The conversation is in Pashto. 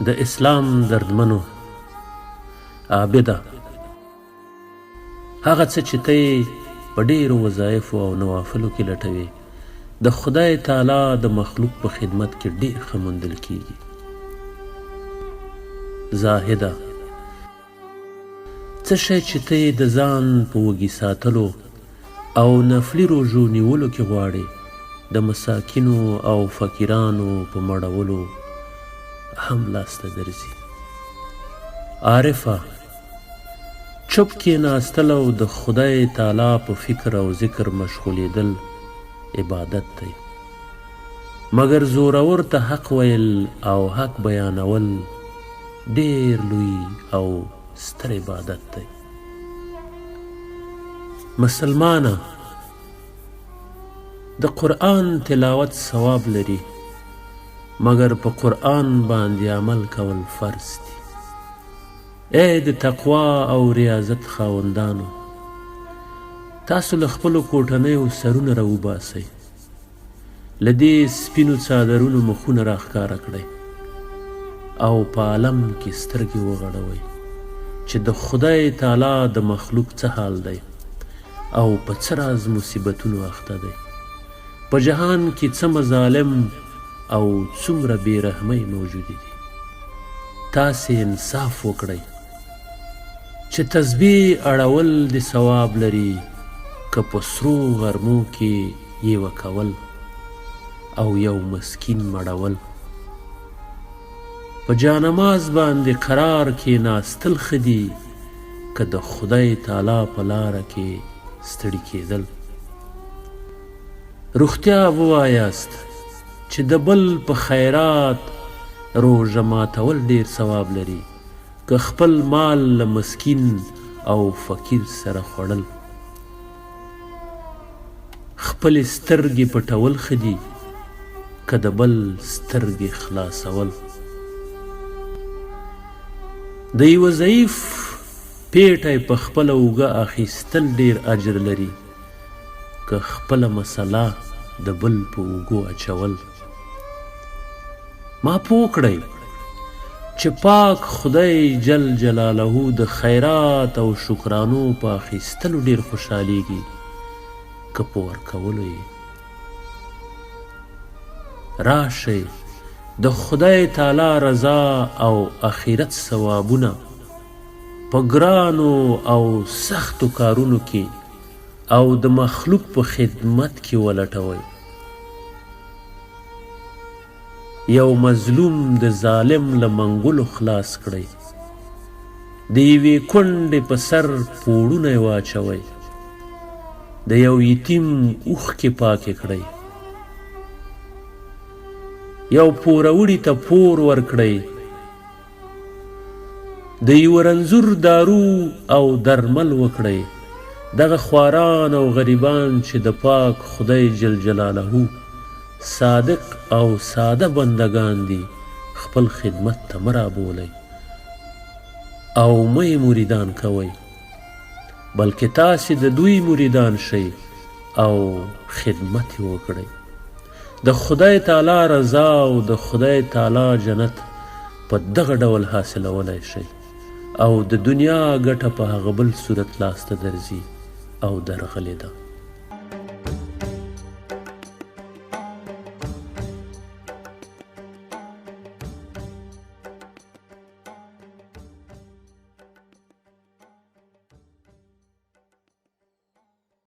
د اسلام دردمنو عابده، هغه څه چې ته یې په ډېرو وظایفو او نوافلو کې لټوې د خدای تعالی د مخلوق په خدمت کې ډېر ښه موندل کیږي. زاهده، څه شی چې ته یې د ځان په وږي ساتلو او نفلي روژو نیولو کې غواړې د مساکینو او فقیرانو په مړولو هم لاسته درځي. عارفه، چپ کښېناستل او د خدای تعالی په فکر او ذکر مشغولېدل عبادت دی، مګر زورور ته حق ویل او حق بیانول ډېر لوی او ستر عبادت دی. مسلمانه، د قرآن تلاوت ثواب لري، مګر په قرآن باندې عمل کول فرض دي. ای د تقوا او ریاضت خاوندانو، تاسو له خپلو کوټنیو سرونه راوباسئ، له دې سپینو څادرونو مخونه راښکاره کړئ او په عالم کې سترګې وغړوئ چې د خدای تعالی د مخلوق څه حال دی او په څه راز مصیبتونو اخته دی، په جهان کې څه مظالم او څومره بې رحمۍ موجودې دي. تاسې انصاف وکړئ چې تسبیح اړول د ثواب لري که په سرو غرمو کې یې وکول او یو مسکین مړول. په جانماز باندې قرار کښېناستل ښه دي که د خدای تعالی په لاره کې ستړي کېدل. رښتیا ووایاست چې د بل په خیرات روژه ماتول ډېر ثواب لري که خپل مال له مسکین او فقیر سره خوړل. خپلې سترګې پټول ښه دي که د بل سترګې خلاصول. د یوه ضعیف پیټی په خپله اوږه اخیستل ډېر اجر لري که خپله مسله د بل په اوږو اچول. ما پوه کړئ چې پاک خدای جل جلاله د خیرات او شکرانو په اخیستلو ډېر خوشحالیږي که په ورکولو یې. راشئ د خدای تعالی رضا او اخرت ثوابونه په ګرانو او سختو کارونو کې او د مخلوق په خدمت کې ولټوئ. یو مظلوم د ظالم له منګولو خلاص کړئ، د یوې کونډې په سر پوړونه واچوئ، د یو یتیم اوښکې پاکې کړئ، یو پوروړي ته پور ورکړئ، د یوه رنځور دارو او درمل وکړئ. دغه خواران او غریبان چې د پاک خدای جل جلاله صادق او ساده بندگان دي، خپل خدمت ته مه رابولئ او مه یې مریدان کوئ، بلکې تاسې د دوی مریدان شئ او خدمت یې وکړئ. د خدای تعالی رضا او د خدای تعالی جنت په دغه ډول حاصلولی شئ او د دنیا ګټه په هغه بل صورت لاسته درځي او درغلې ده.